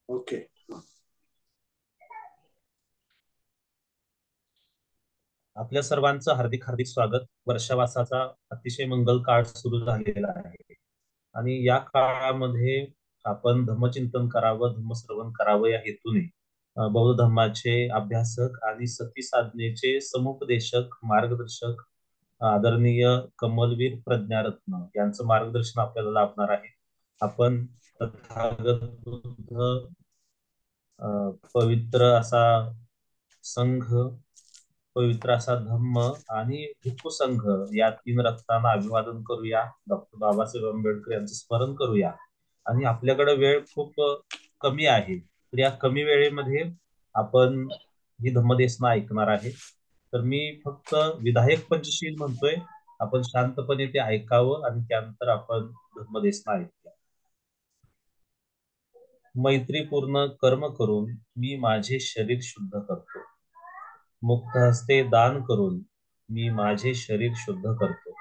Okay. आपल्या सर्वांचं हार्दिक हार्दिक स्वागत. वर्षावासाचा अतिशय मंगल काळ सुरू झालेला आहे आणि या काळामध्ये आपण धम्मचिंतन करावं, धम्मश्रवण करावं या हेतूने बौद्ध धर्माचे अभ्यासक आणि सती साधनेचे समुपदेशक मार्गदर्शक आदरणीय कमलवीर प्रज्ञारत्न यांचं मार्गदर्शन आपल्याला लाभणार आहे. आपण तथागत बुद्ध पवित्र असा संघ, पवित्र असा धम्म आणि भिक्खू संघ या तीन रत्नांना अभिवादन करूया. डॉक्टर बाबासाहेब आंबेडकर यांचं स्मरण करूया. आणि आपल्याकडे वेळ खूप कमी आहे, तर या कमी वेळेमध्ये आपण ही धम्मदेशना ऐकणार आहे. तर मी फक्त विधायक पंचशील म्हणतोय, आपण शांतपणे ते ऐकावं आणि त्यानंतर आपण धम्मदेशना ऐकूया. मैत्रीपूर्ण कर्म करून मी माझे शरीर शुद्ध करतो. मुक्त हस्ते दान करून मी माझे शरीर शुद्ध करतो.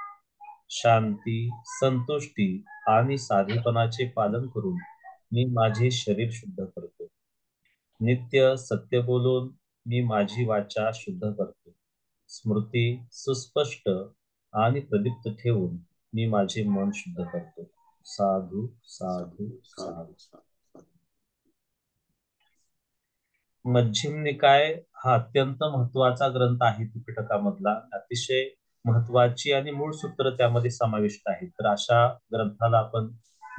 शांती, संतुष्टी आणि साधेपणाचे पालन करून मी माझे शरीर शुद्ध करतो. नित्य सत्य बोलून मी माझी वाचा शुद्ध करतो. स्मृती सुस्पष्ट आणि प्रदीप्त ठेवून मी माझे मन शुद्ध करतो. साधू साधू साधू. मध्यम निकाय हा अत्यंत महत्वाचा ग्रंथ आहे त्रिपिटकामधला. अतिशय महत्वाची आणि मूळ सूत्र त्यामध्ये समाविष्ट आहेत. तर अशा ग्रंथाला आपण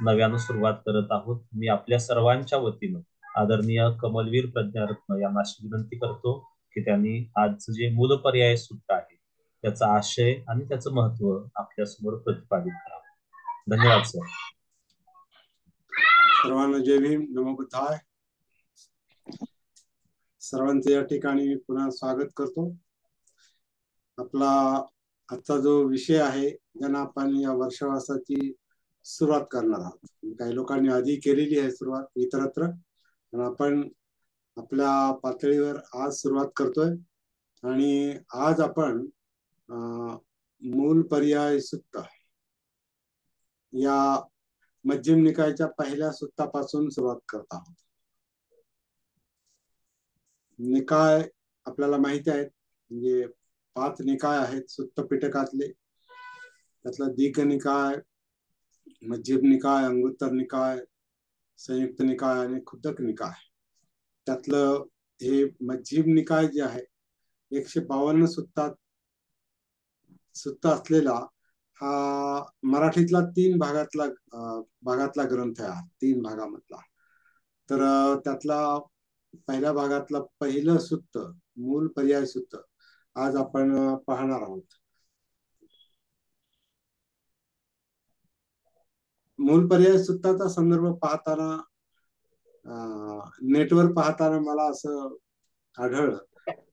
नव्यानं सुरुवात करत आहोत. मी आपल्या सर्वांच्या वतीनं आदरणीय कमलवीर प्रज्ञारत्न यांना अशी विनंती करतो की त्यांनी आजचं जे मूलपर्याय सूत्र आहे त्याचा आशय आणि त्याचं महत्व आपल्यासमोर प्रतिपादित करावं. धन्यवाद सर. सर्वांना जय भीम, नमो बुद्धाय. सर्वांचे या ठिकाणी पुन्हा स्वागत करतो. आपला आजचा जो विषय आहे ज्यांना आपण या वर्षवासाची सुरुवात करणार आहोत. काही लोकांनी आधी केलेली आहे सुरुवात इतरत्र, पण आपण आपल्या पातळीवर आज सुरुवात करतोय. आणि आज आपण मूल पर्याय सुत्त या मध्यम निकायच्या पहिल्या सुत्तापासून सुरुवात करत आहोत. निकाय आपल्याला माहिती आहेत, म्हणजे 5 निकाय आहेत सुत्त पिटकातले. त्यातला दीघ निकाय, मध्यम निकाय, अंगुत्तर निकाय, संयुक्त निकाय आणि खुद्दक निकाय. त्यातलं हे मध्यम निकाय जे आहे 152 सुत्त असलेला हा मराठीतला 3 भागातला ग्रंथ आहे. 3 भागामधला. तर त्यातला पहिल्या भागातला पहिलं सुत्त मूल पर्याय सुत्त आज आपण पाहणार आहोत. मूल पर्याय सुत्ताचा संदर्भ पाहताना नेटवर पाहताना मला असं आढळलं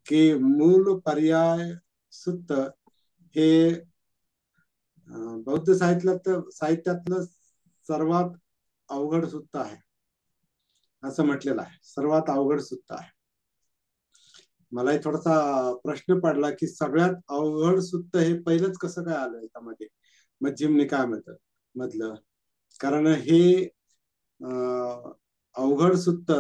की मूल पर्याय सुत्त हे बौद्ध साहित्यातलं सर्वात अवघड सुत्त आहे असं म्हटलेलं आहे. सर्वात अवघड सुत्त आहे. मलाही थोडासा प्रश्न पडला की सगळ्यात अवघड सुत्त हे पहिलंच कसं काय आलं याच्यामध्ये मध्यम निकाय मधलं. कारण हे अवघड सुत्त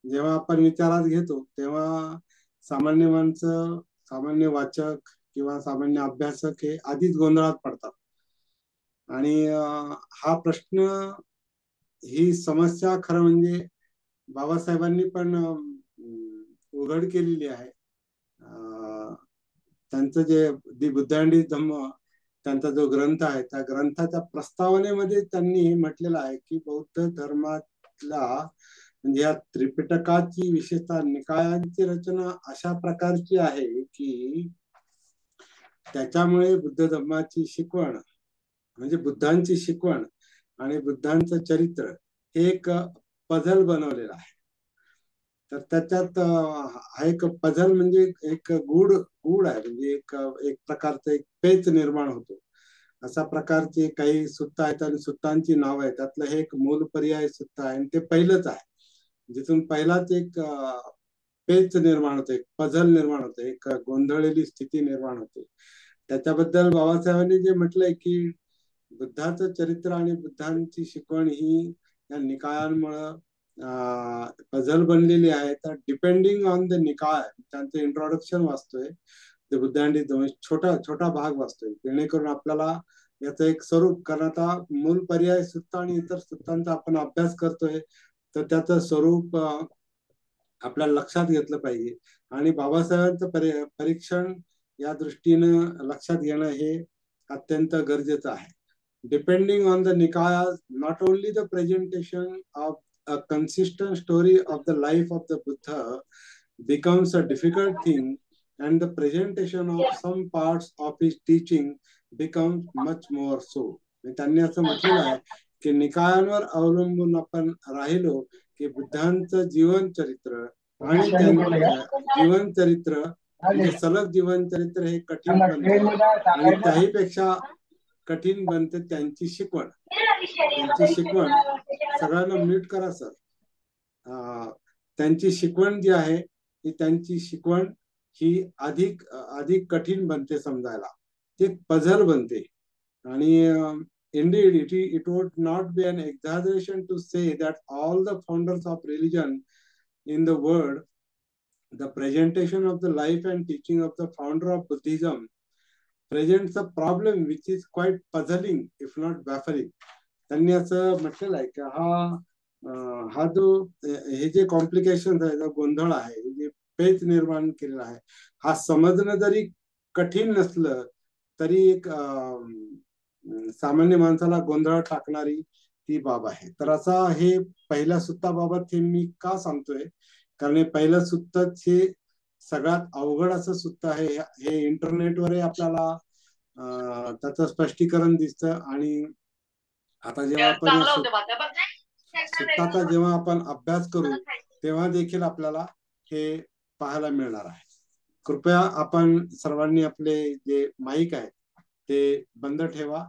जेव्हा आपण विचारात घेतो तेव्हा सामान्य माणसं, सामान्य वाचक किंवा सामान्य अभ्यासक हे आधीच गोंधळात पडतात. आणि हा प्रश्न, ही समस्या खरं म्हणजे बाबासाहेबांनी पण उघड केलेली आहे. त्यांचं जे दि बुद्ध अँड हिज धम्म त्यांचा जो ग्रंथ आहे त्या ग्रंथाच्या प्रस्तावनेमध्ये त्यांनी म्हटलेलं आहे की बौद्ध धर्मातला म्हणजे या त्रिपिटकाची विशेषतः निकायांची रचना अशा प्रकारची आहे की त्याच्यामुळे बुद्ध धर्माची शिकवण म्हणजे बुद्धांची शिकवण आणि बुद्धांचं चरित्र हे एक पझल बनवलेलं आहे. तर त्याच्यात हा एक पझल म्हणजे एक गूढ आहे, म्हणजे एक प्रकारचं एक पेच निर्माण होतो. अशा प्रकारचे काही सुत्त आहेत आणि सुत्तांची नाव आहे. त्यातलं हे एक मूल पर्याय सुत्त आहे आणि ते पहिलंच आहे जिथून पहिलाच एक पेच निर्माण होते, एक पझल निर्माण होते, एक गोंधळलेली स्थिती निर्माण होते. त्याच्याबद्दल बाबासाहेबांनी जे म्हटलंय की बुद्धाचं चरित्र आणि बुद्धांची शिकवण ही या निकायांमुळं पझल बनलेली आहे. तर डिपेंडिंग ऑन द निकाय त्यांचं इंट्रोडक्शन वाचतोय ते बुद्ध अँड छोटा छोटा भाग वाचतोय, जेणेकरून आपल्याला याचं एक स्वरूप, कारण आता मूल पर्याय सुत्त आणि इतर सुत्तांचा आपण अभ्यास करतोय, तर त्याचं स्वरूप आपल्याला लक्षात घेतलं पाहिजे. आणि बाबासाहेबांचं परीक्षण या दृष्टीनं लक्षात घेणं हे अत्यंत गरजेचं आहे. डिपेंडिंग ऑन द निकायास, not only the presentation of a consistent story of the life of the Buddha becomes a difficult thing, and the presentation of some parts of his teaching becomes much more so. त्यांनी असं म्हटलेलं आहे की निकायांवर अवलंबून आपण राहिलो की बुद्धांचं जीवन चरित्र आणि जीवन चरित्र म्हणजे सलग जीवन चरित्र हे कठीण बनतं, आणि त्याहीपेक्षा कठीण बनते त्यांची शिकवण. त्यांची शिकवण, सगळ्यांना म्यूट करा सर. त्यांची शिकवण जी आहे त्यांची शिकवण ही अधिक कठीण बनते समजायला, ते पझल बनते. आणि indeed it would not be an exaggeration to say that all the founders of religion in the world, the presentation of the life and teaching of the founder of Buddhism presents a problem which is quite puzzling if not baffling. त्यांनी असं म्हटलेलं आहे की हा जो हे जे complication आहे, जो गोंधळ आहे, जे पेच निर्माण केलेला आहे, हा समजणं जरी कठीण नसलं तरी एक सामान्य माणसाला गोंधळ टाकणारी ती बाब आहे. तर असा हे पहिल्या सुत्ताबाबत हे मी का सांगतोय, कारण हे पहिलं सुत्तच हे सगळ्यात अवघड असं सुत्त आहे. हे इंटरनेटवरही आपल्याला त्याचं स्पष्टीकरण दिसतं. आणि आता जेव्हा आपण सुत्ताचा जेव्हा आपण अभ्यास करू तेव्हा देखील आपल्याला हे पाहायला मिळणार आहे. कृपया आपण सर्वांनी आपले जे माईक आहे ते बंद ठेवा,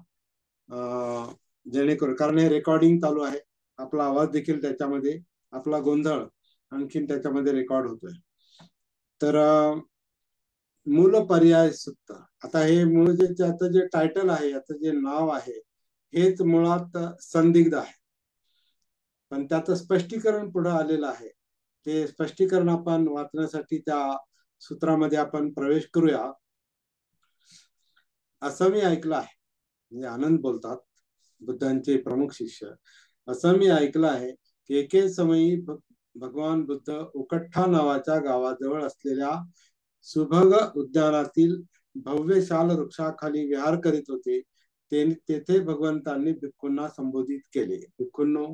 जेणेकरून, कारण हे रेकॉर्डिंग चालू आहे, आपला आवाज देखील त्याच्यामध्ये, आपला गोंधळ आणखीन त्याच्यामध्ये रेकॉर्ड होतोय. तर मूल पर्याय सुत्त, आता हे मूळ जे टायटल आहे, याचं जे नाव आहे, हेच मुळात संदिग्ध आहे, पण त्याचं स्पष्टीकरण पुढे आलेलं आहे. ते स्पष्टीकरण आपण वाचण्यासाठी त्या सूत्रामध्ये आपण प्रवेश करूया. असं मी ऐकलं आहे, म्हणजे आनंद बोलतात, बुद्धांचे प्रमुख शिष्य, असं मी ऐकलं आहे की एके समयी भगवान बुद्ध उकट्ठा नावाच्या गावाजवळ असलेल्या सुभग उद्यानातील भव्य शाल वृक्षाखाली विहार करीत होते. तेथे भगवंतांनी भिक्खूंना संबोधित केले. भिक्खूंनो,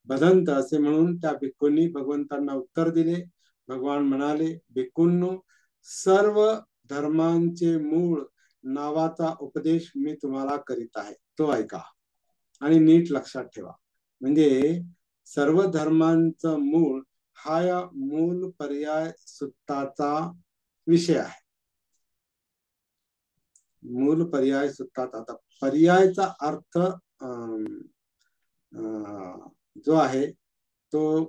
भदंत असे म्हणून त्या भिक्खूंनी भगवंतांना उत्तर दिले. भगवान म्हणाले, भिक्खूंनो, सर्व धर्मांचे मूळ नावाचा उपदेश मी तुम्हाला करीत आहे, तो ऐका आणि नीट लक्षात ठेवा. म्हणजे सर्व धर्मांचं मूळ हा या मूल पर्याय सुत्ताचा विषय आहे. मूल पर्याय सुत्तात. आता पर्यायचा अर्थ जो आहे तो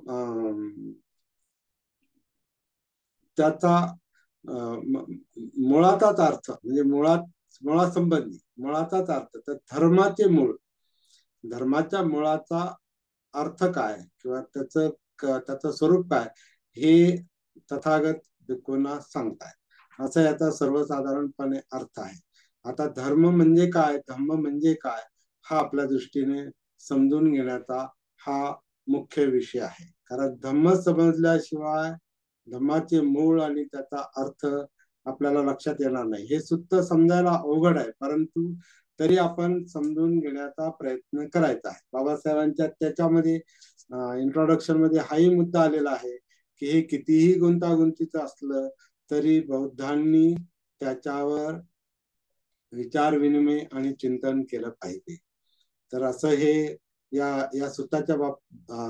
त्याचा मुळाचाच अर्थ, म्हणजे मुळासंबंधी मुळाचाच अर्थ. तर धर्माचे मूळ, धर्माच्या मुळाचा अर्थ काय किंवा त्याचं स्वरूप काय हे तथागत भिक्खूंना सांगताय, असा याचा सर्वसाधारणपणे अर्थ आहे. आता धर्म म्हणजे काय, धम्म म्हणजे काय, हा आपल्या दृष्टीने समजून घेण्याचा हा मुख्य विषय आहे. कारण धम्म समजल्याशिवाय धम्माचे मूळ आणि त्याचा अर्थ आपल्याला लक्षात येणार नाही. हे सुद्धा समजायला अवघड आहे, परंतु तरी आपण समजून घेण्याचा प्रयत्न करायचा आहे. बाबासाहेबांच्या त्याच्यामध्ये इंट्रोडक्शन मध्ये हाही मुद्दा आलेला आहे की हे कितीही गुंतागुंतीचं असलं तरी बौद्धांनी त्याच्यावर विचार विनिमय आणि चिंतन केलं पाहिजे. तर असं हे या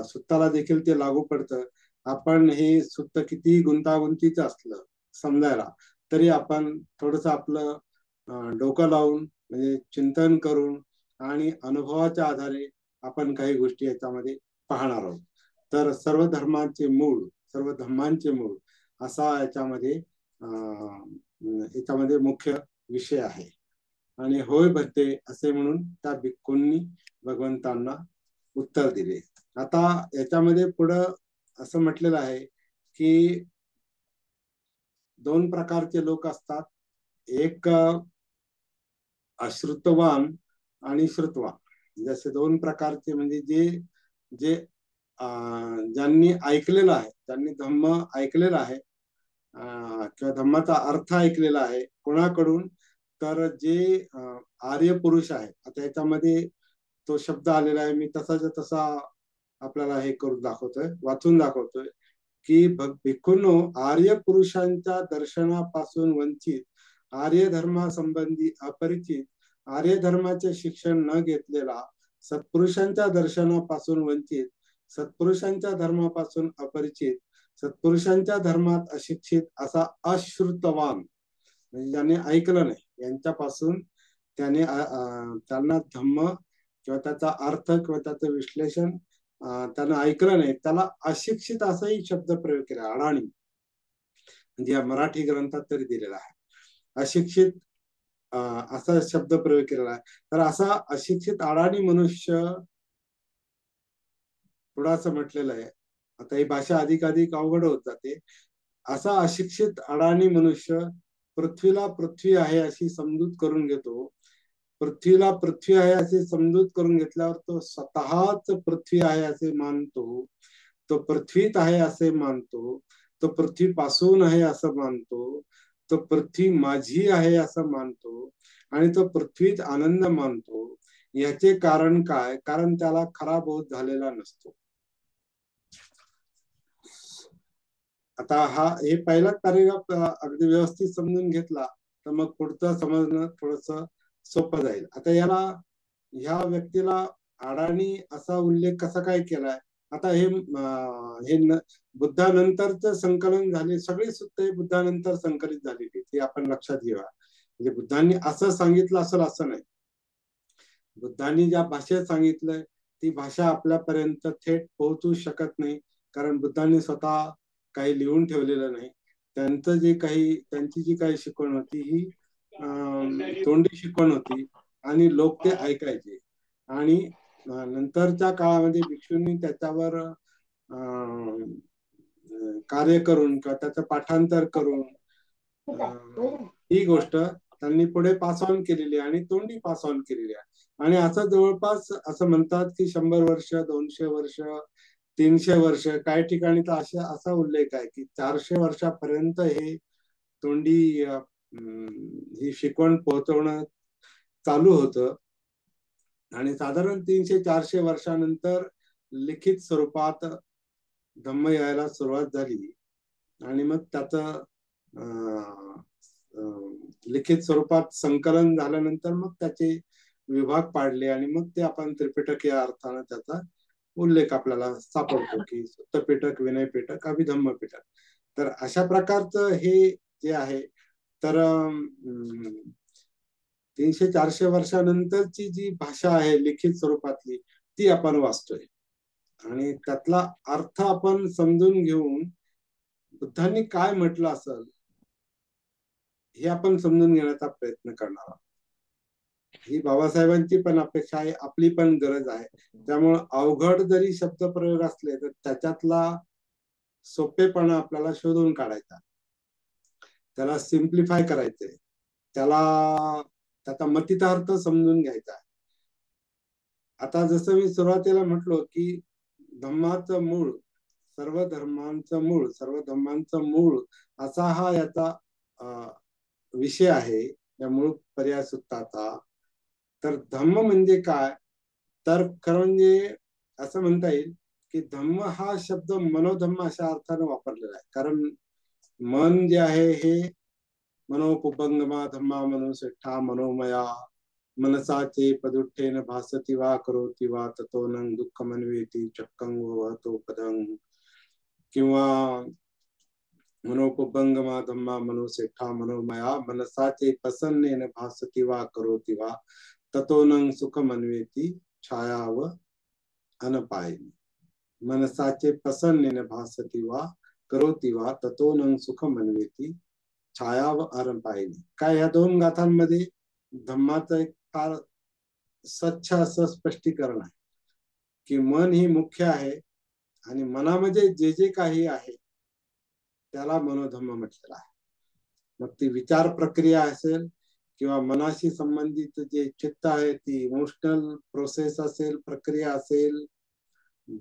सुत्ताला देखील ते लागू पडतं. आपण हे सुत्त कितीही गुंतागुंतीचं असलं समजायला तरी आपण थोडस आपलं डोकं लावून, म्हणजे चिंतन करून आणि अनुभवाच्या आधारे आपण काही गोष्टी याच्यामध्ये पाहणार आहोत. तर सर्व धर्मांचे मूळ, सर्व धम्मांचे मूळ असा याच्यामध्ये मुख्य विषय आहे. आणि होय भरते असे म्हणून त्या भिक्खूंनी भगवंतांना उत्तर दिले. आता याच्यामध्ये पुढं असं म्हटलेलं आहे की 2 प्रकारचे लोक असतात, एक अश्रुतवान आणि श्रुतवान. जसे 2 प्रकारचे म्हणजे जे जे ज्यांनी ऐकलेलं आहे, ज्यांनी धम्म ऐकलेला आहे किंवा धम्माचा अर्थ ऐकलेला आहे कोणाकडून, तर जे आर्य पुरुष आहे. आता याच्यामध्ये तो शब्द आलेला आहे, मी तसाच्या तसा आपल्याला हे करून दाखवतोय, वाचून दाखवतोय की भिक्खूंनो, आर्य पुरुषांच्या दर्शनापासून वंचित, आर्य धर्मासंबंधी अपरिचित, आर्य धर्माचे शिक्षण न घेतलेला, सत्पुरुषांच्या दर्शनापासून वंचित, सत्पुरुषांच्या धर्मापासून अपरिचित, सत्पुरुषांच्या धर्मात अशिक्षित असा अश्रुतवान, म्हणजे ज्याने ऐकलं नाही, यांच्यापासून त्यांना धम्म किंवा त्याचा अर्थ किंवा त्याचं विश्लेषण त्यानं ऐकलं नाही, त्याला अशिक्षित असाही शब्द प्रयोग केला, अडाणी, म्हणजे या मराठी ग्रंथात तरी दिलेला आहे. अशिक्षित असा शब्द प्रयोग केलेला आहे. तर असा अशिक्षित अडाणी मनुष्य, थोडासा म्हटलेलं आहे, आता ही भाषा अधिकाधिक अवघड होत जाते. असा अशिक्षित अडाणी मनुष्य पृथ्वीला पृथ्वी आहे अशी समजूत करून घेतो. पृथ्वीला पृथ्वी आहे असे समजूत करून घेतल्यावर तो स्वतःच पृथ्वी आहे असे मानतो, तो पृथ्वीत आहे असे मानतो, तो पृथ्वीपासून आहे असं मानतो, तो पृथ्वी माझी आहे असं मानतो आणि तो पृथ्वीत आनंद मानतो. याचे कारण काय? कारण त्याला खरा बोध झालेला नसतो. आता हे पहिलाच पॅरेग्राफ अगदी व्यवस्थित समजून घेतला तर मग पुढचं समजणं थोडस सोपं जाईल. आता याला, ह्या व्यक्तीला अडाणी असा उल्लेख कसा काय केलाय? आता हे बुद्धानंतरच संकलन झाले, सगळी सूत्रे बुद्धानंतर संकलित झालेली, हे आपण लक्षात घेऊया. म्हणजे बुद्धांनी असं सांगितलं असेल असं नाही. बुद्धांनी ज्या भाषेत सांगितलंय ती भाषा आपल्यापर्यंत थेट पोहोचू शकत नाही, कारण बुद्धांनी स्वतः काही लिहून ठेवलेलं नाही. त्यांचं जे काही, त्यांची जी काही शिकवण होती ही तोंडी शिकवण होती आणि लोक ते ऐकायचे. आणि नंतरच्या काळामध्ये भिक्षूंनी त्याच्यावर कार्य करून किंवा त्याचं पाठांतर करून ही गोष्ट त्यांनी पुढे पास ऑन केलेली आहे आणि तोंडी पास ऑन केलेली आहे. आणि असं जवळपास असं म्हणतात की 100 वर्ष, 200 वर्ष, 300 वर्ष, काही ठिकाणी तर असा उल्लेख आहे की 400 वर्षापर्यंत हे तोंडी ही शिकवण पोहोचवणं चालू होतं. आणि साधारण 300-400 वर्षानंतर लिखित स्वरूपात धम्म यायला सुरुवात झाली आणि मग त्याचं लिखित स्वरूपात संकलन झाल्यानंतर मग त्याचे विभाग पाडले आणि मग ते आपण त्रिपिटक या अर्थानं त्याचा उल्लेख आपल्याला सापडतो की सुत्तपिटक, विनयपिटक, अभिधम्म पिटक. तर अशा प्रकारचं हे जे आहे, तर 300-400 वर्षानंतरची जी भाषा आहे लिखित स्वरूपातली, ती आपण वाचतोय आणि त्यातला अर्थ आपण समजून घेऊन बुद्धांनी काय म्हटलं असेल हे आपण समजून घेण्याचा प्रयत्न करणार आहोत. ही बाबासाहेबांची पण अपेक्षा आहे, आपली पण गरज आहे. त्यामुळे अवघड जरी शब्दप्रयोग असले तर त्याच्यातला सोपेपणा आपल्याला शोधून काढायचा, त्याला सिम्प्लिफाय करायचंय, त्याला त्याचा मतितार्थ समजून घ्यायचा. आता जसं मी सुरुवातीला म्हटलो की धम्माचं मूळ, सर्व धर्मांचं मूळ, सर्व धर्मांचं मूळ असा हा याचा विषय आहे या मूळ पर्याय सूत्राचा. तर धम्म म्हणजे काय? तर खरं म्हणजे असं म्हणता येईल की धम्म हा शब्द मनोधम्म अशा अर्थाने वापरलेला आहे. कारण मन जे आहे हे मनोपुबंगमा धम्मा मनुसेठा मनोमया मनसाचे पदुठ्ठेन भासति वा करोति वा ततो न दुःखमन्वेति चक्कं वहतो पदं, किंवा मनोपुबंगमा धम्मा मनुसेठा मनोमया मनसाचे प्रसन्नेन भासति वा करोति वा ततो न सुखमन्वेति छाया व अनपायिनी. मनसाचे प्रसन्नेन भासति वा करोति वा ततो न सुखमन्वेति छाया व अनपायिनी. काय या 2 गाथांमध्ये धम्माचं एक फार स्वच्छ असं स्पष्टीकरण आहे. की मन ही मुख्य आहे आणि मनामध्ये जे जे काही आहे त्याला मनोधम्म म्हटलेलं आहे. मग ती विचार प्रक्रिया असेल किंवा मनाशी संबंधित जे चित्त आहे, ती इमोशनल प्रोसेस असेल, प्रक्रिया असेल,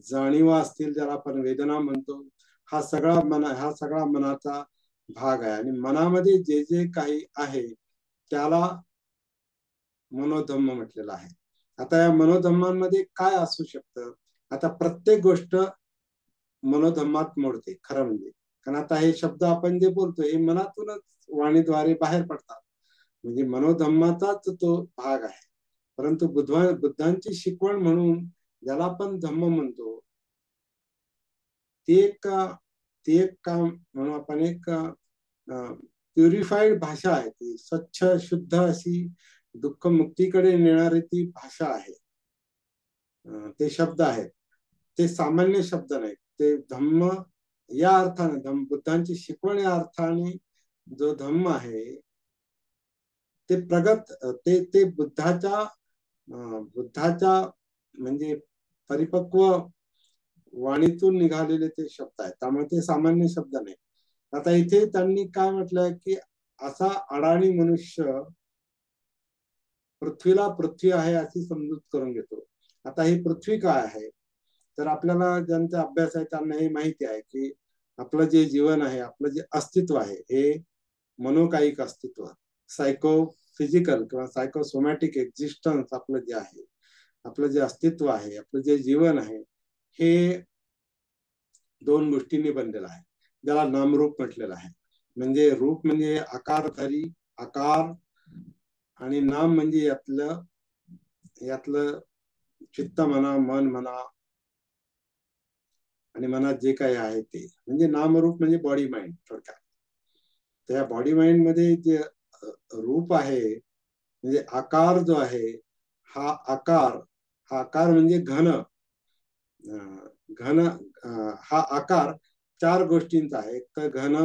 जाणीवा असतील, ज्याला आपण वेदना म्हणतो, हा सगळा मनाचा भाग आहे. आणि मनामध्ये जे जे काही आहे त्याला मनोधम्म म्हटलेलं आहे. आता या मनोधम्मांमध्ये काय असू शकतं? आता प्रत्येक गोष्ट मनोधम्मात मोडते खरं म्हणजे. कारण आता हे शब्द आपण जे बोलतो हे मनातूनच वाणीद्वारे बाहेर पडतात, म्हणजे मनोधम्माचाच तो भाग आहे. परंतु बुद्धांची शिकवण म्हणून ज्याला आपण धम्म म्हणतो, ती एक ती एक काम म्हणून आपण एक प्युरिफाईड भाषा आहे. ती स्वच्छ शुद्ध अशी दुःख मुक्तीकडे नेणारी ती भाषा आहे. ते शब्द आहेत, ते सामान्य शब्द नाहीत. ते धम्म या अर्थाने, बुद्धांची शिकवण या अर्थाने जो धम्म आहे ते प्रगत, ते ते बुद्धाच्या म्हणजे परिपक्व वाणीतून निघालेले ते शब्द आहेत. त्यामुळे ते सामान्य शब्द नाही. आता इथे त्यांनी काय म्हटलंय की असा अडाणी मनुष्य पृथ्वीला पृथ्वी आहे अशी समजूत करून घेतो. आता ही पृथ्वी काय आहे? तर आपल्याला ज्यांचा अभ्यास आहे त्यांना हे माहिती आहे की आपलं जे जीवन आहे, आपलं जे अस्तित्व आहे, हे मनोकायिक अस्तित्व, सायको फिजिकल किंवा सायकोसोमॅटिक एक्झिस्टन्स आपलं जे आहे, आपलं जे अस्तित्व आहे, आपलं जे जीवन आहे, हे दोन गोष्टींनी बनलेलं आहे, ज्याला नामरूप म्हटलेलं आहे. म्हणजे रूप म्हणजे आकारधारी आकार, आणि नाम म्हणजे यातलं चित्त म्हणा, मन म्हणा, आणि मनात जे काही आहे ते म्हणजे नामरूप, म्हणजे बॉडी माइंड थोडक्यात. त्या बॉडी माइंड मध्ये जे रूप आहे म्हणजे आकार जो आहे, हा आकार म्हणजे घन, घन हा आकार चार गोष्टींचा आहे. एक तर घन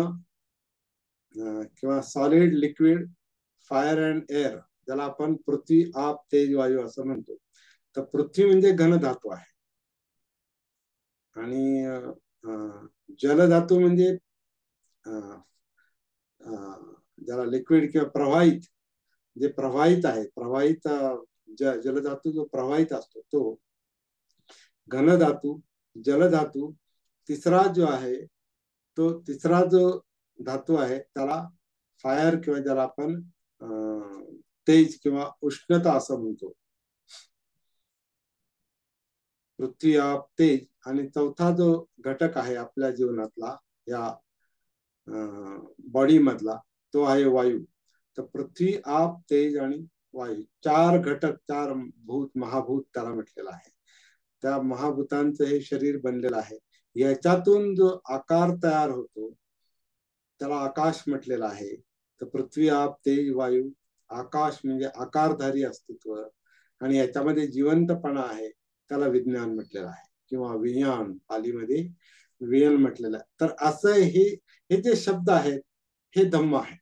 किंवा solid, liquid, fire and air, ज्याला आपण पृथ्वी, आप, तेज, वायू असं म्हणतो. तर पृथ्वी म्हणजे घन धातू आहे, आणि जलधातू म्हणजे ज्याला लिक्विड किंवा प्रवाहित, जे प्रवाहित आहे, प्रवाहित जलधातू जो प्रवाहित असतो तो घनधातू, जलधातू. तिसरा जो आहे, तो तिसरा जो धातू आहे त्याला फायर, किंवा ज्याला आपण तेज किंवा उष्णता असं म्हणतो. पृथ्वी, आप, तेज. आणि चौथा जो घटक आहे आपल्या जीवनातला, या बॉडी मधला, तो आहे वायू. तर पृथ्वी, आप, तेज आणि वायू, चार घटक, चार भूत, महाभूत त्याला म्हटलेलं आहे. त्या महाभूतांचं हे शरीर बनलेलं आहे. याच्यातून जो आकार तयार होतो त्याला आकाश म्हटलेलं आहे. तर पृथ्वी, आप, तेज, वायू, आकाश म्हणजे आकारधारी अस्तित्व, आणि याच्यामध्ये जिवंतपणा आहे, त्याला विज्ञान म्हटलेलं आहे, किंवा विज्ञान पालीमध्ये वियन म्हटलेलं आहे. तर असं हे जे शब्द आहेत हे धम्म आहेत.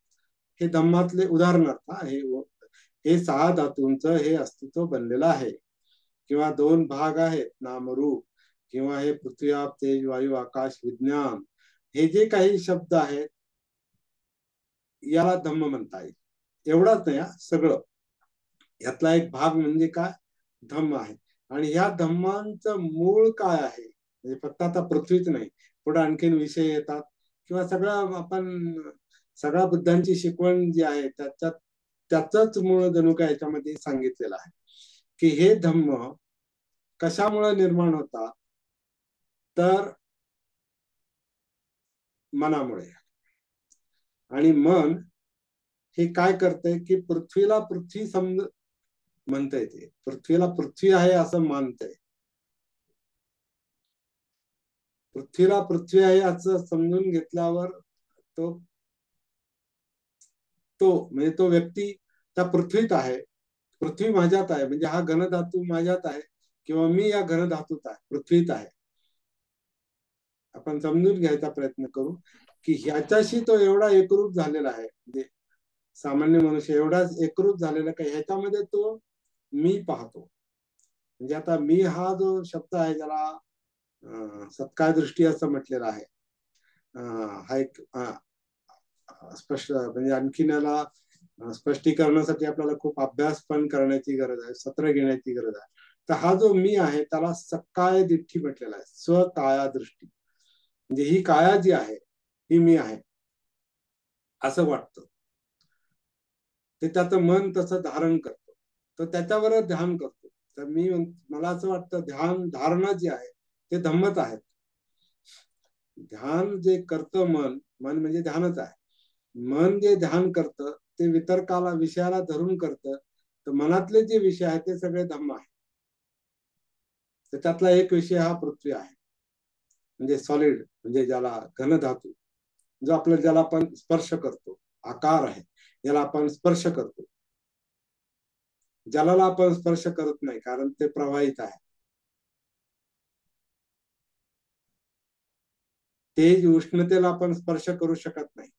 हे धम्मातले उदाहरणार्थ हे सहा धातूंचं हे अस्तित्व बनलेलं आहे. किंवा दोन भाग आहेत, नामरूप, किंवा हे पृथ्वी, आप, तेज, वायू, आकाश, विज्ञान, हे जे काही शब्द आहेत याला धम्म म्हणता येईल. एवढाच नाही, सगळं यातला एक भाग म्हणजे काय, धम्म आहे. आणि ह्या धम्मांचं मूळ काय आहे, म्हणजे फक्त आता पृथ्वीच नाही, पुढे आणखीन विषय येतात, किंवा सगळ्या बुद्धांची शिकवण जी आहे त्याच मूळ जणू काय याच्यामध्ये सांगितलेलं आहे की हे धम्म कशामुळे निर्माण होतात, तर मनामुळे. आणि मन हे काय करतंय की पृथ्वीला पृथ्वी म्हणता येते, पृथ्वीला पृथ्वी आहे असं मानतंय. पृथ्वीला पृथ्वी आहे असं समजून घेतल्यावर म्हणजे तो व्यक्ती त्या पृथ्वीत आहे, पृथ्वी माझ्यात आहे, म्हणजे हा घनधातू माझ्यात आहे, किंवा मी या घनधातूत आहे, पृथ्वीत आहे. आपण समजून घ्यायचा प्रयत्न करू की ह्याच्याशी तो एवढा एकरूप झालेला आहे, म्हणजे सामान्य मनुष्य एवढाच एकरूप झालेला का ह्याच्यामध्ये तो मी पाहतो. म्हणजे आता मी हा जो शब्द आहे ज्याला सत्काय दृष्टी असं म्हटलेलं आहे, हा एक स्पष्ट म्हणजे आणखीन याला स्पष्टीकरणासाठी आपल्याला खूप अभ्यास पण करण्याची गरज आहे, सत्र घेण्याची गरज आहे. तर हा जो मी आहे त्याला सकाय दिठ्ठी म्हटलेला आहे, स्वकाया दृष्टी. म्हणजे ही काया जी आहे ही मी आहे असं वाटतं. ते त्याचं मन तसं धारण करतो, तर त्याच्यावरच ध्यान करतो. तर मला असं वाटतं ध्यान धारणा जी आहे ते धम्मच आहेत. ध्यान जे करतं मन, मन म्हणजे ध्यानच आहे. मन जे ध्यान करतं ते वितर्काला विषयाला धरून करतं, तर मनातले जे विषय आहेत ते सगळे धम्म आहेत. तर त्यातला एक विषय हा पृथ्वी आहे, म्हणजे सॉलिड, म्हणजे ज्याला घनधातू, जो आपल्या ज्याला आपण स्पर्श करतो, आकार आहे, याला आपण स्पर्श करतो. जलाला आपण स्पर्श करत नाही कारण ते प्रवाहित आहे. तेज उष्णतेला आपण स्पर्श करू शकत नाही,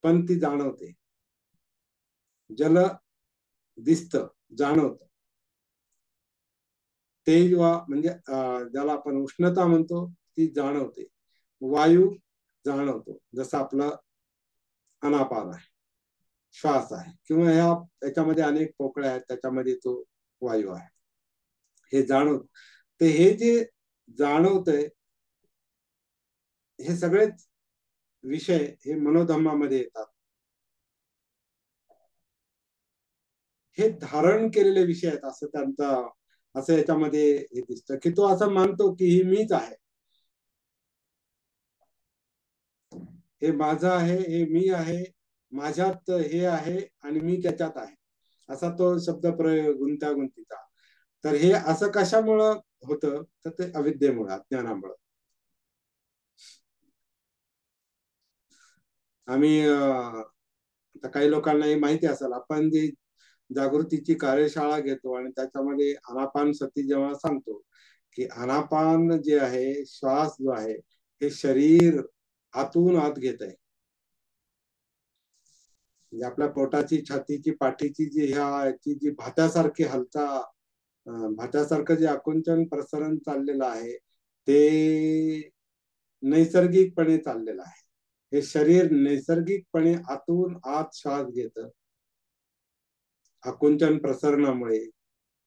पण ती जाणवते. जल दिसतं, जाणवतं. तेज म्हणजे ज्याला आपण उष्णता म्हणतो ती जाणवते. वायू जाणवतो, जसं आपलं अनापान आहे, श्वास आहे, किंवा याच्यामध्ये अनेक पोकळ्या आहेत, त्याच्यामध्ये तो वायू आहे, हे जाणवत. ते हे जे जाणवतंय हे सगळेच विषय हे मनोधम्मामध्ये येतात. हे धारण केलेले विषय आहेत असं त्यांचा, असं याच्यामध्ये हे दिसतं की तो असं मानतो की ही मीच आहे, हे माझं आहे, हे मी आहे, माझ्यात हे आहे आणि मी त्याच्यात आहे, असा तो शब्द प्रयोग गुंतागुंतीचा. तर हे असं कशामुळं होतं, तर ते अविद्येमुळे, अज्ञानामुळं. आम्ही आता काही लोकांना हे माहिती असेल, आपण जी जागृतीची कार्यशाळा घेतो आणि त्याच्यामध्ये आनापान सती जेव्हा सांगतो की आनापान जे आहे, श्वास जो आहे, हे शरीर आतून आत घेत आहे. म्हणजे आपल्या पोटाची, छातीची, पाठीची जी ह्याची जी भात्यासारखी भात्यासारखं जे आकुंचन प्रसरण चाललेलं आहे ते नैसर्गिकपणे चाललेलं आहे. हे शरीर नैसर्गिकपणे आतून आत श्वास घेत, आकुंचन प्रसरणामुळे.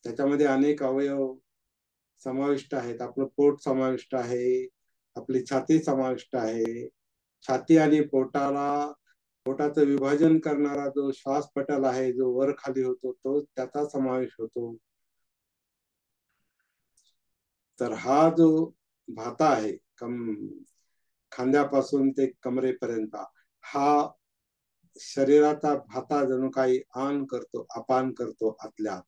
त्याच्यामध्ये अनेक अवयव समाविष्ट आहेत. आपलं पोट समाविष्ट आहे, आपली छाती समाविष्ट आहे. छाती आणि पोटाचं विभाजन करणारा जो श्वास पटल आहे, जो वर खाली होतो, तो त्याचा समावेश होतो. तर हा जो भाता आहे, खांद्यापासून ते कमरेपर्यंत, हा शरीराचा भाता जणू काही आन करतो, अपान करतो आतल्या.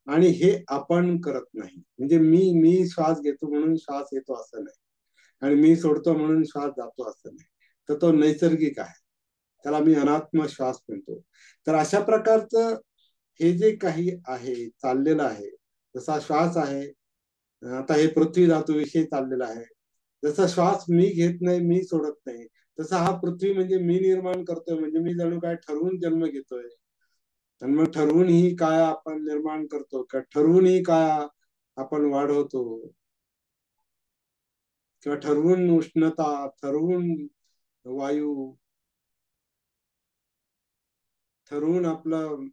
आणि हे आपण करत नाही. म्हणजे मी श्वास घेतो म्हणून श्वास येतो असं नाही, आणि मी सोडतो म्हणून श्वास जातो असं नाही. तर तो नैसर्गिक आहे, त्याला मी अनात्म श्वास म्हणतो. तर अशा प्रकारचं हे जे काही आहे चाललेलं आहे, जसा श्वास आहे, आता हे पृथ्वी धातू विषयी चाललेला आहे. जसा श्वास मी घेत नाही, मी सोडत नाही, तसा हा पृथ्वी म्हणजे मी निर्माण करतोय, म्हणजे मी जणू काय ठरवून जन्म घेतोय. आणि मग ठरवून ही काय आपण निर्माण करतो का, ठरवून ही काय आपण वाढवतो, किंवा ठरवून उष्णता, ठरवून वायू, ठरवून आपलं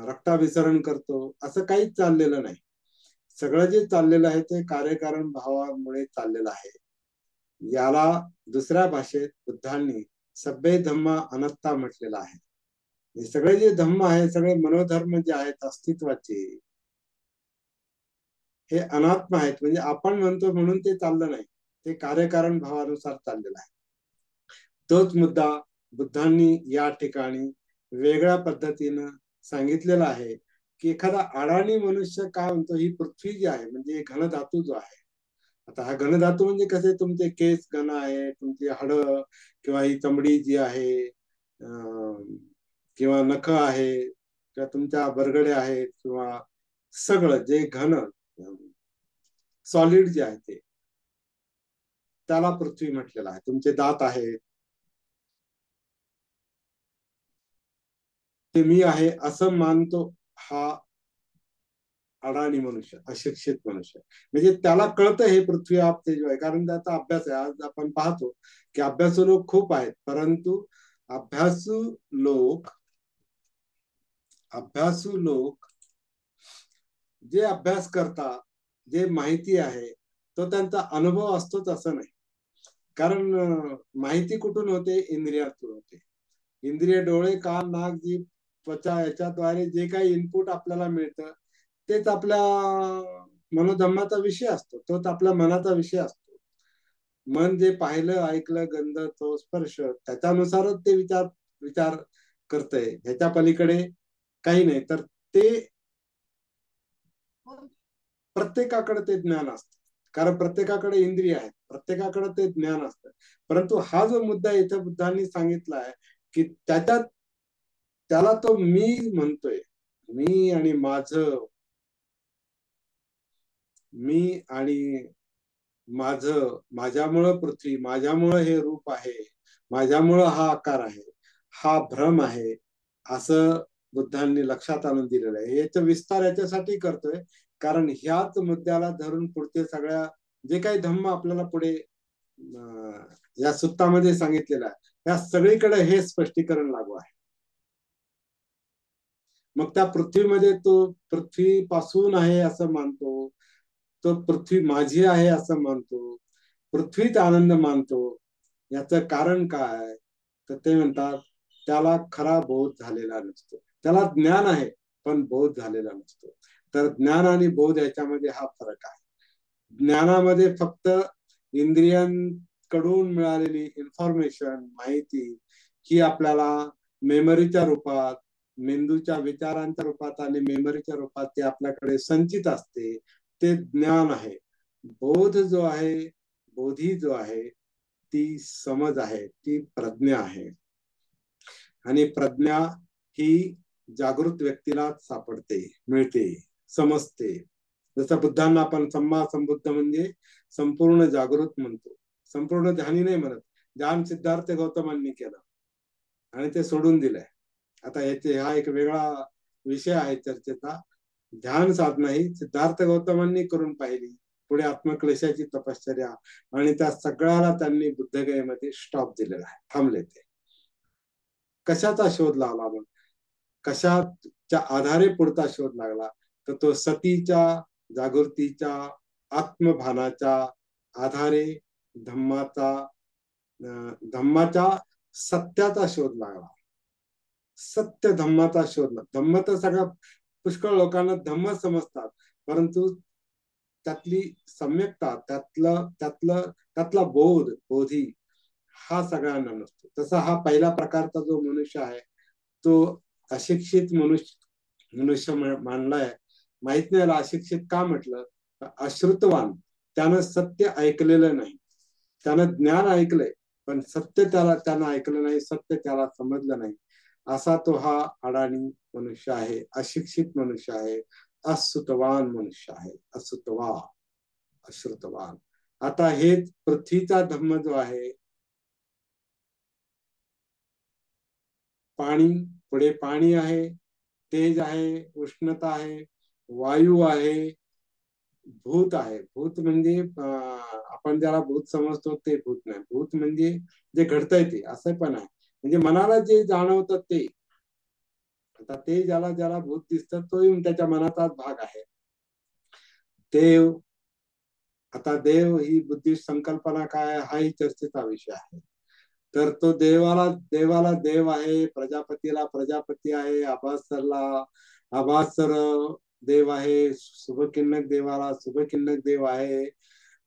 रक्ताभिसरण करतो, असं काहीच चाललेलं नाही. सगळं जे चाललेलं आहे ते कार्यकारण भावामुळे चाललेलं आहे. याला दुसऱ्या भाषेत बुद्धांनी सब्बे धम्मा अनात्ता म्हटलेला आहे. हे सगळे जे धम्म आहे, सगळे मनोधर्म जे आहेत अस्तित्वाचे, हे अनात्म आहेत. म्हणजे आपण म्हणतो म्हणून ते चाललं नाही, ते कार्यकारण भावानुसार चाललेलं आहे. तोच मुद्दा बुद्धांनी या ठिकाणी वेगळ्या पद्धतीनं सांगितलेला आहे की एखादा अडाणी मनुष्य काय म्हणतो, ही पृथ्वी जी आहे म्हणजे घनधातू जो आहे, आता हा घनधातू म्हणजे कसे, तुमचे केस घन आहे, तुमची हाड किंवा ही चमडी जी आहे, किंवा नख आहे, किंवा तुमच्या बरगड्या आहेत, किंवा सगळं जे घन सॉलिड जे आहे ते, त्याला पृथ्वी म्हटलेलं आहे. तुमचे दात आहेत, ते मी आहे असं मानतो, हा अडाणी मनुष्य, अशिक्षित मनुष्य. म्हणजे त्याला कळतं हे पृथ्वी आप तेज आहे, कारण त्याचा अभ्यास आहे. आज आपण पाहतो की अभ्यासू लोक खूप आहेत, परंतु अभ्यासू लोक अभ्यासू लोक जे अभ्यास करतात, जे माहिती आहे, तो त्यांचा अनुभव असतोच असं नाही. कारण माहिती कुठून होते? इंद्रियातून होते. इंद्रिय, डोळे, कान, नाक, जीभ, त्वचा याच्याद्वारे जे काही इनपुट आपल्याला मिळतं तेच आपल्या मनोधम्माचा विषय असतो, तोच आपल्या मनाचा विषय असतो. मन जे पाहिलं, ऐकलं, गंध, तो स्पर्श, त्याच्यानुसारच ते विचार विचार करतंय. ह्याच्या पलीकडे काही नाही. तर ते प्रत्येकाकडे ते ज्ञान असतं, कारण प्रत्येकाकडे इंद्रिय आहेत, प्रत्येकाकडे ते ज्ञान असतं. परंतु हा जो मुद्दा इथं बुद्धांनी सांगितला आहे की त्याच्यात त्याला तो मी म्हणतोय, मी आणि माझं, मी आणि माझं, माझ्यामुळं पृथ्वी, माझ्यामुळं हे रूप आहे, माझ्यामुळं हा आकार आहे, हा भ्रम आहे, असं बुद्धांनी लक्षात आणून दिलेलं आहे. याचा विस्तार याच्यासाठी करतोय कारण ह्याच मुद्द्याला धरून पुढचे सगळ्या जे काही धम्म आपल्याला पुढे या सुत्तामध्ये सांगितलेलं आहे, त्या सगळीकडे हे स्पष्टीकरण लागू आहे. मग त्या पृथ्वीमध्ये तो पृथ्वी पासून आहे असं मानतो, तो पृथ्वी माझी आहे असं मानतो, पृथ्वीत आनंद मानतो. याचं कारण काय? तर ते म्हणतात त्याला खरा बोध झालेला नसतो. त्याला ज्ञान आहे पण बोध झालेला नसतो. तर ज्ञान आणि बोध याच्यामध्ये हा फरक आहे. ज्ञानामध्ये फक्त इंद्रियांकडून मिळालेली इन्फॉर्मेशन, माहिती ही आपल्याला मेमरीच्या रूपात, मेंदूच्या विचारांच्या रूपात आणि मेमरीच्या रूपात ते आपल्याकडे संचित असते, ते ज्ञान आहे. बोध जो आहे, बोधी जो आहे, ती समज आहे, ती प्रज्ञा आहे. आणि प्रज्ञा ही जागृत व्यक्तीला सापडते, मिळते, समजते. जसं बुद्धांना आपण सम्मा संबुद्ध म्हणजे संपूर्ण जागृत म्हणतो, संपूर्ण ध्यानी नाही म्हणत. ध्यान सिद्धार्थ गौतमांनी केलं आणि ते सोडून दिलंय. आता याचे हा एक वेगळा विषय आहे चर्चेचा. ध्यान साधना ही सिद्धार्थ गौतमांनी करून पाहिली, पुढे आत्मक्लेशाची तपश्चर्या, आणि त्या सगळ्याला त्यांनी बुद्धगयेमध्ये स्टॉप दिलेला आहे, थांबले. ते कशाचा शोध लावला? मग कशाच्या आधारे पुढचा शोध लागला? तर तो सतीच्या जागृतीच्या आत्मभानाच्या आधारे धम्माचा धम्माच्या सत्याचा शोध लागला. सत्य धम्माचा शोध. धम्म तर सगळ्या पुष्कळ लोकांना धम्म समजतात, परंतु त्यातली सम्यकता, त्यातला बोध, बोधी हा सगळ्यांना नसतो. तसा हा पहिला प्रकारचा जो मनुष्य आहे तो अशिक्षित मनुष्य मानलाय. माहित नाही अशिक्षित का म्हटलं? अश्रुतवान. त्यानं सत्य ऐकलेलं नाही. त्यानं ज्ञान ऐकलंय पण सत्य त्यानं ऐकलं नाही, सत्य त्याला समजलं नाही. असा तो हा अडाणी मनुष्य आहे, अशिक्षित मनुष्य आहे, असुतवान मनुष्य आहे. अश्रुतवान. आता हे पृथ्वीचा धम्म जो आहे, पाणी, पुढे पाणी आहे, तेज आहे, उष्णता आहे, वायू आहे, भूत आहे. भूत म्हणजे आपण ज्याला भूत समजतो ते भूत नाही. भूत म्हणजे जे घडतंय ते असं पण आहे, म्हणजे मनाला जे जाणवतं ते. आता ते ज्याला ज्याला भूत दिसतं तो त्याच्या मनाचाच भाग आहे. देव, आता देव ही बुद्धिस्ट संकल्पना काय, हाही चर्चेचा विषय आहे. तर तो देवाला देव आहे, प्रजापतीला प्रजापती आहे, आभासर देव आहे, शुभकिन्नक देवाला शुभकिन्नक देव आहे,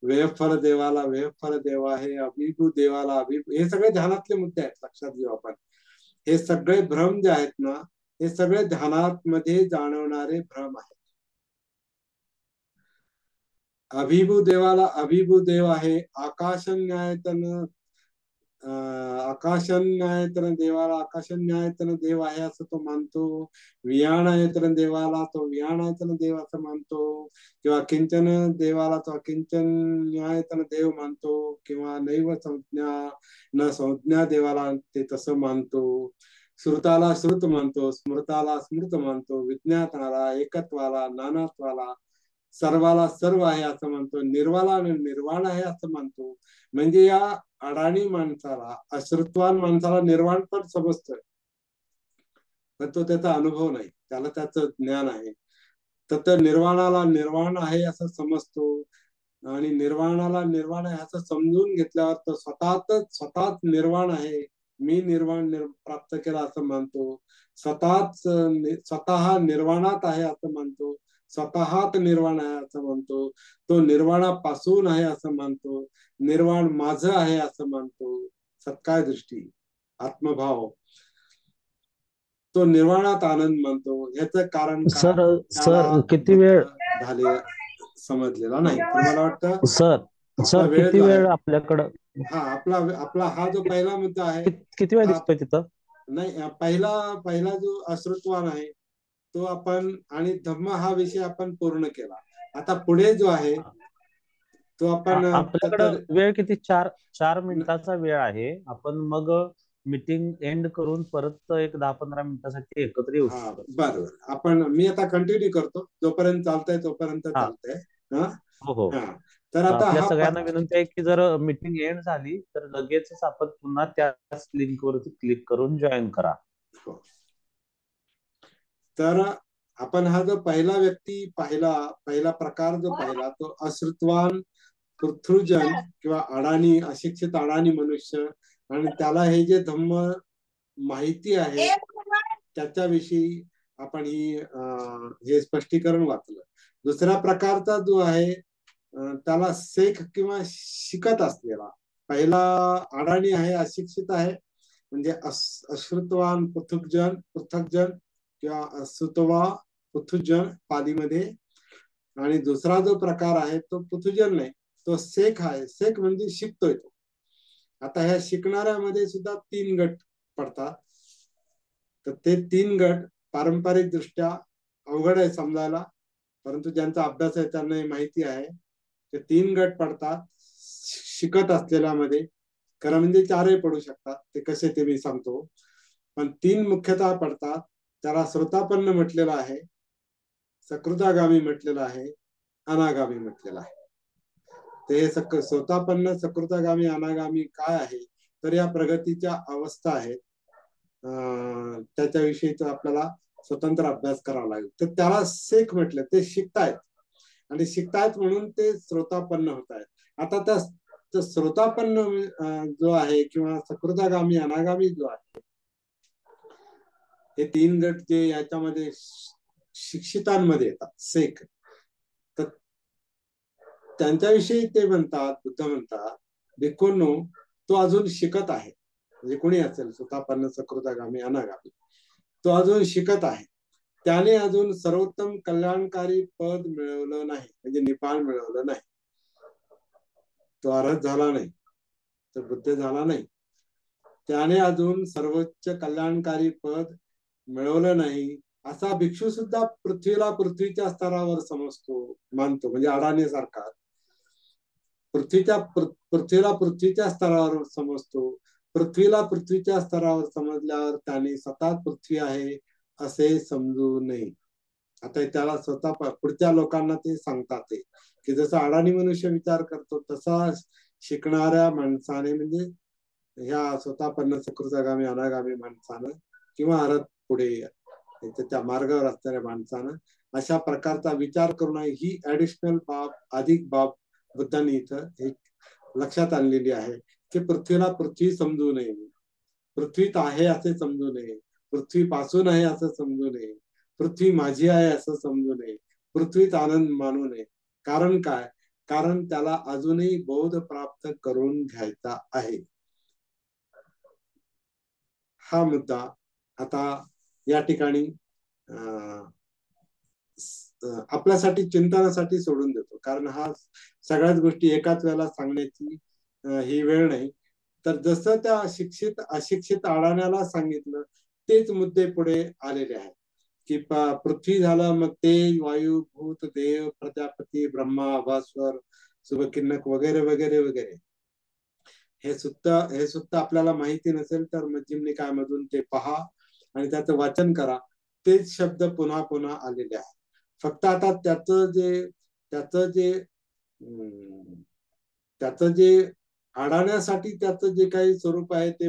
वेहफल देवाला वेहफल देव आहे, अभिभू देवाला अभिभू. हे सगळे ध्यानातले मुद्दे आहेत, लक्षात घेऊ आपण. हे सगळे भ्रम जे आहेत ना, हे सगळे ध्यानात मध्ये जाणवणारे भ्रम आहेत. अभिभू देवाला अभिभू देव आहे, आकाशन्यायतन आकाशन्यायतन देवाला आकाशन्यायतन देव आहे असं तो मानतो. वियाणायतन देवाला तो वियाणायतन देव असं मानतो, किंवा किंचन देवाला तो अकिंचन न्यायतन देव मानतो, किंवा नैव संज्ञा न संज्ञा देवाला ते तसं मानतो. श्रुताला श्रुत म्हणतो, स्मृताला स्मृत म्हणतो, विज्ञाताला, एकत्वाला, नानात्वाला, सर्वाला सर्व आहे असं म्हणतो, निर्वाला निर्वाण आहे असं म्हणतो. म्हणजे या अडाणी माणसाला, अश्रुत्वान माणसाला निर्वाण पण समजतोय, पण तो त्याचा अनुभव नाही, त्याला त्याचं ज्ञान आहे. तर निर्वाणाला निर्वाण आहे असं समजतो, आणि निर्वाणाला निर्वाण आहे असं समजून घेतल्यावर तो स्वतःच निर्वाण आहे, मी निर्वाण प्राप्त केला असं मानतो. स्वतः निर्वाणात आहे असं मानतो, स्वतःत निर्वाण आहे असं म्हणतो, तो निर्वाणापासून आहे असं मानतो, निर्वाण माझं आहे असं मानतो. सत्काय दृष्टी, आत्मभाव, तो निर्वाणात आनंद मानतो. याचं कारण काय? सर त्याला सर किती बुद्ध वेळ झाले समजलेला नाही. तर मला वाटतं सर आपला सर वेळ किती जो आहे, वेळ आपल्याकडं हा आपला आपला हा जो पहिला मुद्दा आहे, किती वेळ हा दिसतोय तिथं? नाही, पहिला जो अश्रुत्वान आहे तो आपण, आणि धम्म हा विषय आपण पूर्ण केला. आता पुढे जो आहे तो आपण आपल्याकडं वेळ किती? 4 मिनिटाचा वेळ आहे. आपण मग मीटिंग एंड करून परत एक 10-15 मिनिटासाठी एकत्र येऊ हा शकतो. बरोबर, मी आता कंटिन्यू करतो, जोपर्यंत चालतंय तोपर्यंत हा चालतंय. हा हो हो. हा तर आता आपल्या हा सगळ्यांना विनंती आहे की जर मीटिंग एंड झाली तर लगेचच आपण पुन्हा त्याच लिंक वरती क्लिक करून जॉईन करा. हो. तर आपण हा जो पहिला व्यक्ती पाहिला, पहिला प्रकार जो पाहिला, तो अश्रुत्वान पृथ्वीजन किंवा अडाणी, अशिक्षित अडाणी मनुष्य, आणि त्याला हे जे धम्म माहिती आहे त्याच्याविषयी आपण हे स्पष्टीकरण वाचलं. दुसऱ्या प्रकारचा जो आहे त्याला सेख किंवा शिकत असलेला, पहिला अडाणी आहे, अशिक्षित आहे, म्हणजे अश्रुतवान पृथकजन किंवा अश्रुतवा पृथुजन पालीमध्ये. आणि दुसरा जो प्रकार आहे तो पृथुजन नाही, तो सेख आहे. सेख म्हणजे शिकतोय तो. आता ह्या शिकणाऱ्यामध्ये सुद्धा 3 गट पडतात. तर ते 3 गट पारंपरिक दृष्ट्या अवघड आहे समजायला, परंतु ज्यांचा अभ्यास आहे त्यांना हे माहिती आहे. ते 3 गट पडतात शिकत असलेल्यामध्ये. खरं म्हणजे 4ही पडू शकतात, ते कसे ते मी सांगतो, पण 3 मुख्यतः पडतात. त्याला श्रोतापन्न म्हटलेलं आहे, सकृतागामी म्हटलेलं आहे, अनागामी म्हटलेलं आहे. ते स्वतःपन्न, सकृतागामी, अनागामी काय आहे, तर या प्रगतीच्या अवस्था आहेत. त्याच्याविषयीचा आपल्याला स्वतंत्र अभ्यास करावा लागेल. तर त्याला सेख म्हटलं, ते शिकतायत, आणि शिकतायत म्हणून ते श्रोतापन्न होत आहेत. आता त्या श्रोतापन्न जो आहे किंवा सकृतागामी अनागामी जो आहे, हे 3 गट जे याच्यामध्ये शिक्षितांमध्ये येतात, सेख, तर त्यांच्याविषयी ते म्हणतात, बुद्ध म्हणतात, भिक्खूंनो, तो अजून शिकत आहे. म्हणजे कोणी असेल, स्वतःपन्न, सकृतागामी, अनागामी, तो अजून शिकत आहे. त्याने अजून सर्वोत्तम कल्याणकारी पद मिळवलं नाही, म्हणजे निपाण मिळवलं नाही. तो अर्हत झाला नाही, तो बुद्ध झाला नाही. त्याने अजून सर्वोच्च कल्याणकारी पद मिळवलं नाही असा भिक्षू सुद्धा पृथ्वीला पृथ्वीच्या स्तरावर समजतो, मानतो. म्हणजे अडाणीसारखा पृथ्वीला पृथ्वीच्या स्तरावर समजतो. पृथ्वीला पृथ्वीच्या स्तरावर समजल्यावर त्याने स्वतः पृथ्वी आहे असे समजू नये. आता त्याला स्वतः पुढच्या लोकांना ते सांगतात ते, की जसं अडाणी मनुष्य विचार करतो तसा शिकणाऱ्या माणसाने, म्हणजे ह्या स्वतःपन्न, सकृतागामी, अनागामी माणसानं, किंवा अर्हत पुढे त्या मार्गावर असणाऱ्या माणसानं अशा प्रकारचा विचार करू नये. ही ऍडिशनल बाब, अधिक बाब बुद्धांनी इथं एक लक्षात आणलेली आहे, की पृथ्वीला पृथ्वी समजू नये, पृथ्वीत आहे असे समजू नये, पृथ्वीपासून आहे असं समजू नये, पृथ्वी माझी आहे असं समजू नये, पृथ्वीत आनंद मानू नये. कारण काय? कारण त्याला अजूनही बोध प्राप्त करून घ्यायचा आहे. हा मुद्दा आता या ठिकाणी आपल्यासाठी चिंतनासाठी सोडून देतो, कारण हा सगळ्याच गोष्टी एकाच वेळेला सांगण्याची ही वेळ नाही. तर जसं त्या शिक्षित अशिक्षित अडाण्याला सांगितलं, तेच मुद्दे पुढे आलेले आहेत, की पृथ्वी झालं, मग तेज, वायू, भूत, देव, प्रजापती, ब्रह्मा, भास्वर, शुभकिन्नक वगैरे वगैरे वगैरे. हे सुद्धा आपल्याला माहिती नसेल तर मध्यम निकाय मधून ते पहा. आणि त्याचं वाचन करा, तेच शब्द पुन्हा पुन्हा आलेले आहेत. फक्त आता त्याचं जे अडवण्यासाठी त्याचं जे काही स्वरूप आहे ते